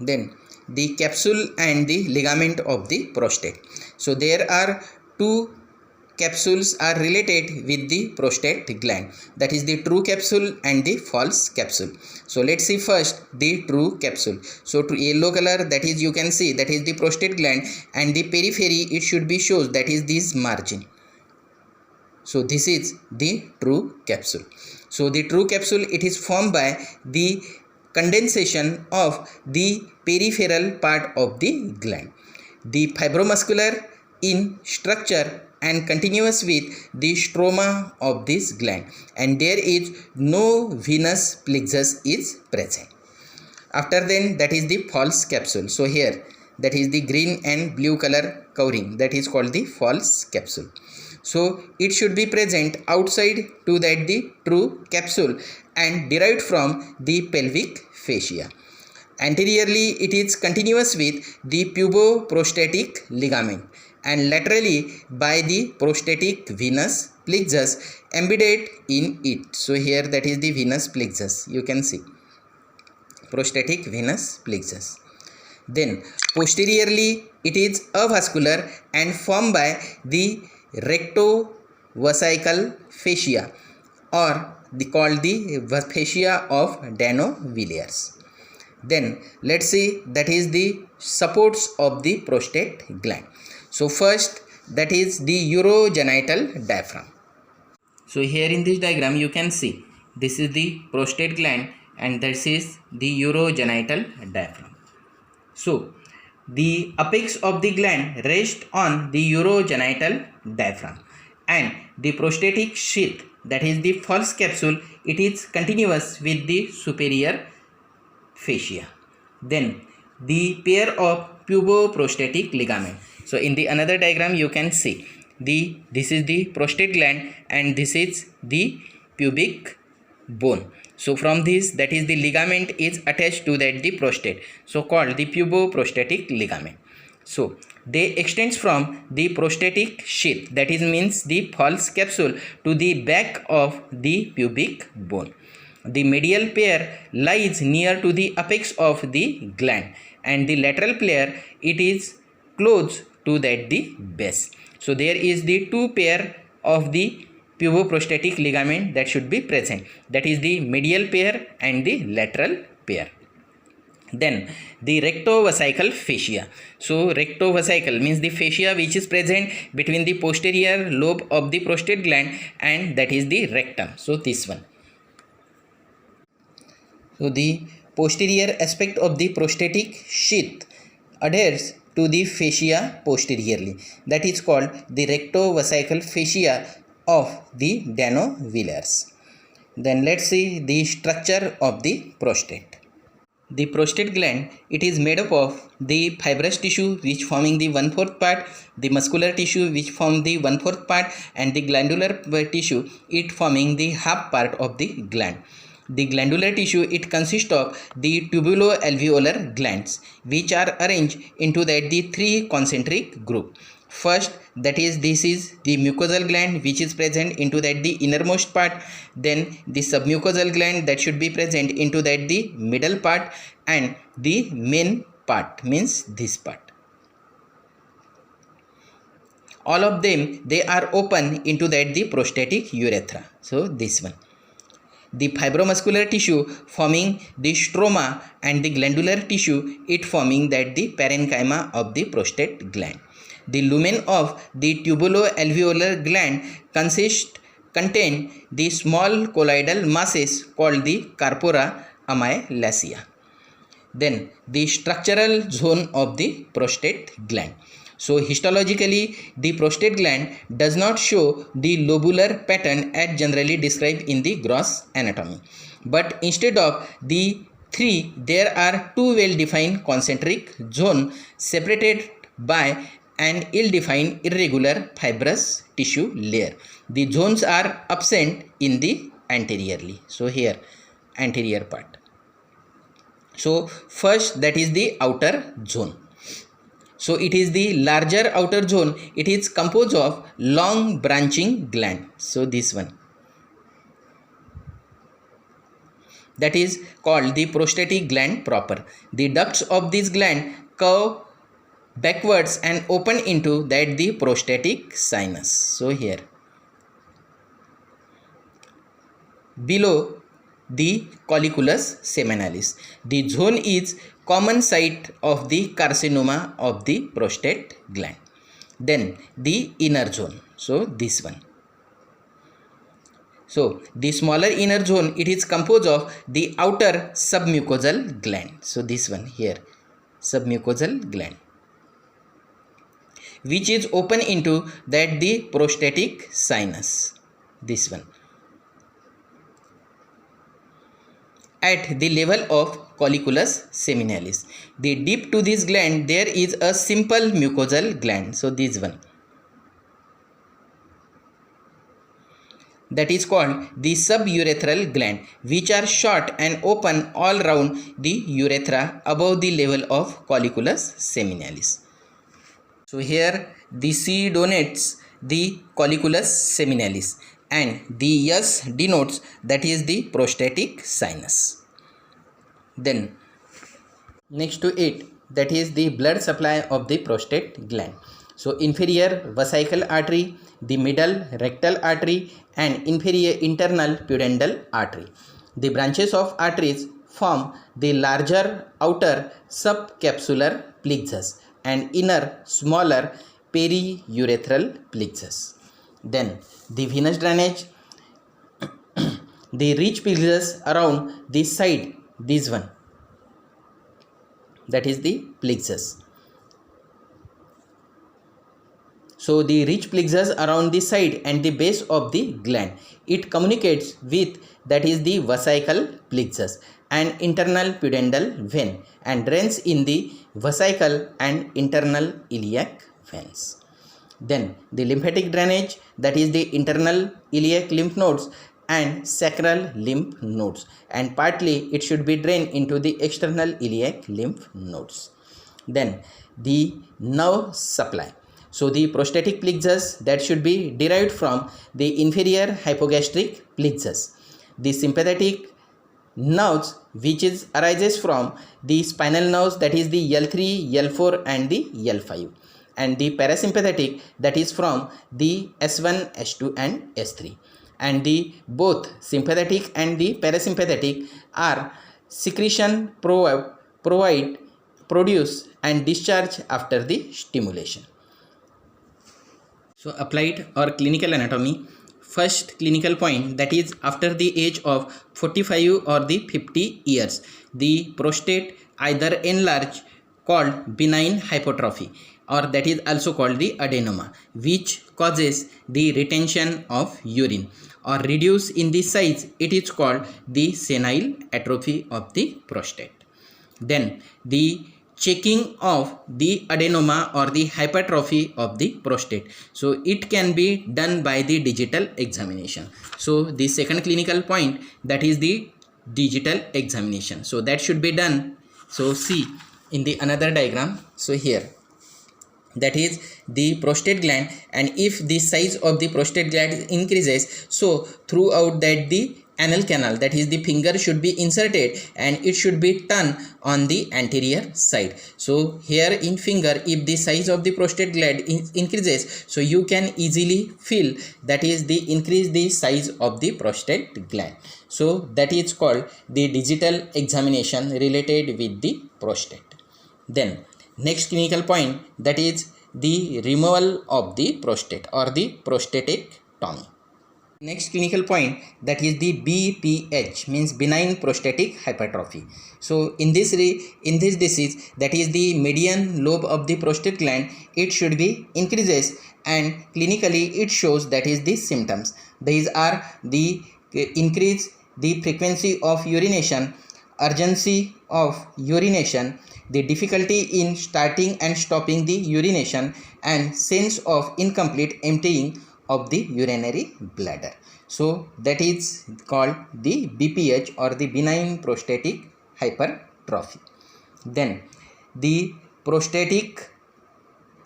Then the capsule and the ligament of the prostate. So there are two capsules are related with the prostate gland, that is the true capsule and the false capsule. So let's see first the true capsule. So to yellow color, that is you can see that is the prostate gland, and the periphery it should be shows that is this margin. So this is the true capsule. So the true capsule it is formed by the condensation of the peripheral part of the gland. The fibromuscular in structure and continuous with the stroma of this gland, and there is no venous plexus is present. After then, that is the false capsule. So here that is the green and blue color covering, that is called the false capsule. So it should be present outside to that the true capsule and derived from the pelvic fascia. Anteriorly it is continuous with the puboprostatic ligament, and laterally by the prostatic venous plexus embedded in it. So here that is the venous plexus, you can see prostatic venous plexus. Then posteriorly it is avascular and formed by the rectovesical fascia, or called the fascia of Dano-Villiers. Then let's see that is the supports of the prostate gland. So first that is the urogenital diaphragm. So here in this diagram you can see this is the prostate gland and this is the urogenital diaphragm. So the apex of the gland rests on the urogenital diaphragm, and the prostatic sheath, that is the false capsule, it is continuous with the superior fascia. Then the pair of puboprostatic ligament. So in the another diagram you can see this is the prostate gland and this is the pubic bone. So from this, that is the ligament is attached to that the prostate, so called the puboprostatic ligament. So they extends from the prostatic sheath, that is means the false capsule, to the back of the pubic bone. The medial pair lies near to the apex of the gland, and the lateral pair it is close to that the base. So there is the two pair of the puboprostatic ligament that should be present, that is the medial pair and the lateral pair. Then the rectovesical fascia. So rectovesical means the fascia which is present between the posterior lobe of the prostate gland, and that is the rectum. So this one. So the posterior aspect of the prostatic sheath adheres to the fascia posteriorly, that is called the rectovesical fascia of the Dano-Villiers. Then let's see the structure of the prostate. The prostate gland it is made up of the fibrous tissue which forming the 1/4 part, the muscular tissue which form the 1/4 part, and the glandular tissue it forming the half part of the gland. The glandular tissue it consists of the tubuloalveolar glands which are arranged into that the three concentric group. First, that is this is the mucosal gland which is present into that the innermost part. Then the submucosal gland that should be present into that the middle part, and the main part means this part. All of them they are open into that the prostatic urethra. So this one. The fibromuscular tissue forming the stroma, and the glandular tissue it forming that the parenchyma of the prostate gland. The lumen of the tubuloalveolar gland contain the small colloidal masses called the corpora amylacea. Then the structural zone of the prostate gland. So histologically the prostate gland does not show the lobular pattern as generally described in the gross anatomy, but instead of the three there are two well defined concentric zones separated by an ill-defined irregular fibrous tissue layer. The zones are absent in the anteriorly. So here anterior part. So first that is the outer zone. So it is the larger outer zone. It is composed of long branching gland. So this one. that is called the prostatic gland proper. The ducts of this gland curve backwards and open into that the prostatic sinus. So here below the colliculus seminalis, the zone is common site of the carcinoma of the prostate gland. Then the inner zone, so this one. So the smaller inner zone, it is composed of the outer submucosal gland. So this one here, submucosal gland, which is open into that the prostatic sinus, this one. At the level of colliculus seminalis, the deep to this gland there is a simple mucosal gland. So this one, that is called the suburethral gland, which are short and open all round the urethra above the level of colliculus seminalis. So here the C denotes the colliculus seminalis and the S denotes that is the prostatic sinus. Then next to it, that is the blood supply of the prostate gland. So inferior vesical artery, the middle rectal artery and inferior internal pudendal artery. The branches of arteries form the larger outer subcapsular plexus and inner smaller periurethral plexus. Then the venous drainage, the rich plexus around the side, this one, that is the plexus. So the rich plexus around the side and the base of the gland, it communicates with that is the vesical plexus and internal pudendal vein and drains in the vesical and internal iliac veins. Then the lymphatic drainage, that is the internal iliac lymph nodes and sacral lymph nodes, and partly it should be drained into the external iliac lymph nodes. Then the nerve supply. So the prostatic plexus, that should be derived from the inferior hypogastric plexus. The sympathetic nerves, which arises from the spinal nerves, that is the L3, L4 and the L5, and the parasympathetic, that is from the S1, S2 and S3, and the both sympathetic and the parasympathetic are secretion produce and discharge after the stimulation. So applied or clinical anatomy. First clinical point, that is after the age of 45 or the 50 years, the prostate either enlarge, called benign hypertrophy, or that is also called the adenoma, which causes the retention of urine, or reduce in the size, it is called the senile atrophy of the prostate. Then the checking of the adenoma or the hypertrophy of the prostate. So it can be done by the digital examination. So the second clinical point, that is the digital examination. So that should be done. So see in the another diagram. So here, that is the prostate gland, and if the size of the prostate gland increases, so throughout that the anal canal, that is the finger, should be inserted and it should be turned on the anterior side. So here in finger, if the size of the prostate gland increases, so you can easily feel that is the increase the size of the prostate gland. So that is called the digital examination related with the prostate. Then next clinical point, that is the removal of the prostate or the prostatectomy. Next clinical point, that is the BPH, means benign prostatic hypertrophy. So in this disease, that is the median lobe of the prostate gland, it should be increases, and clinically it shows that is the symptoms. These are the increase the frequency of urination, urgency of urination, the difficulty in starting and stopping the urination, and sense of incomplete emptying of the urinary bladder. So that is called the BPH or the benign prostatic hypertrophy. Then the prostatic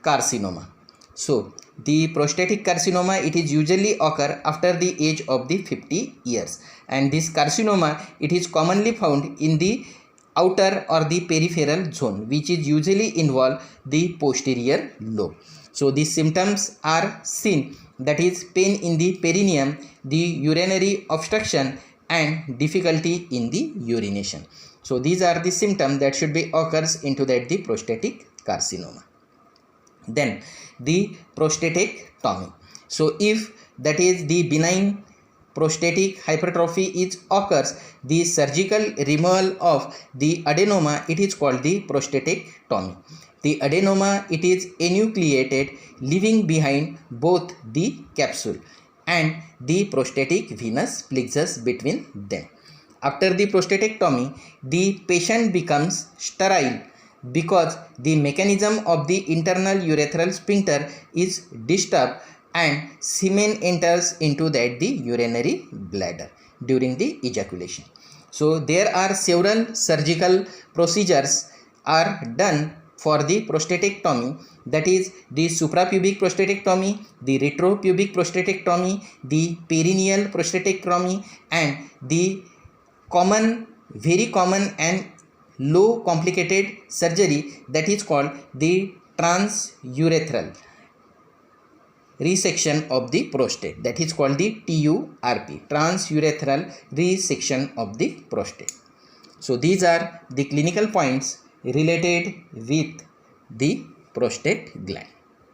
carcinoma. So The prostatic carcinoma, it is usually occur after the age of the 50 years, and this carcinoma, it is commonly found in the outer or the peripheral zone, which is usually involve the posterior lobe. So these symptoms are seen, that is pain in the perineum, the urinary obstruction, and difficulty in the urination. So these are the symptoms that should be occurs into that the prostatic carcinoma. Then the prostatectomy. So if that is the benign prostatic hypertrophy is occurs, the surgical removal of the adenoma, it is called the prostatectomy. The adenoma, it is enucleated, leaving behind both the capsule and the prostatic venous plexus between them. After the prostatectomy, the patient becomes sterile because the mechanism of the internal urethral sphincter is disturbed and semen enters into that the urinary bladder during the ejaculation. So there are several surgical procedures are done for the prostatectomy, that is the suprapubic prostatectomy, the retropubic prostatectomy, the perineal prostatectomy, and the common, very common and low complicated surgery, that is called the transurethral resection of the prostate, that is called the TURP, transurethral resection of the prostate. So these are the clinical points related with the prostate gland.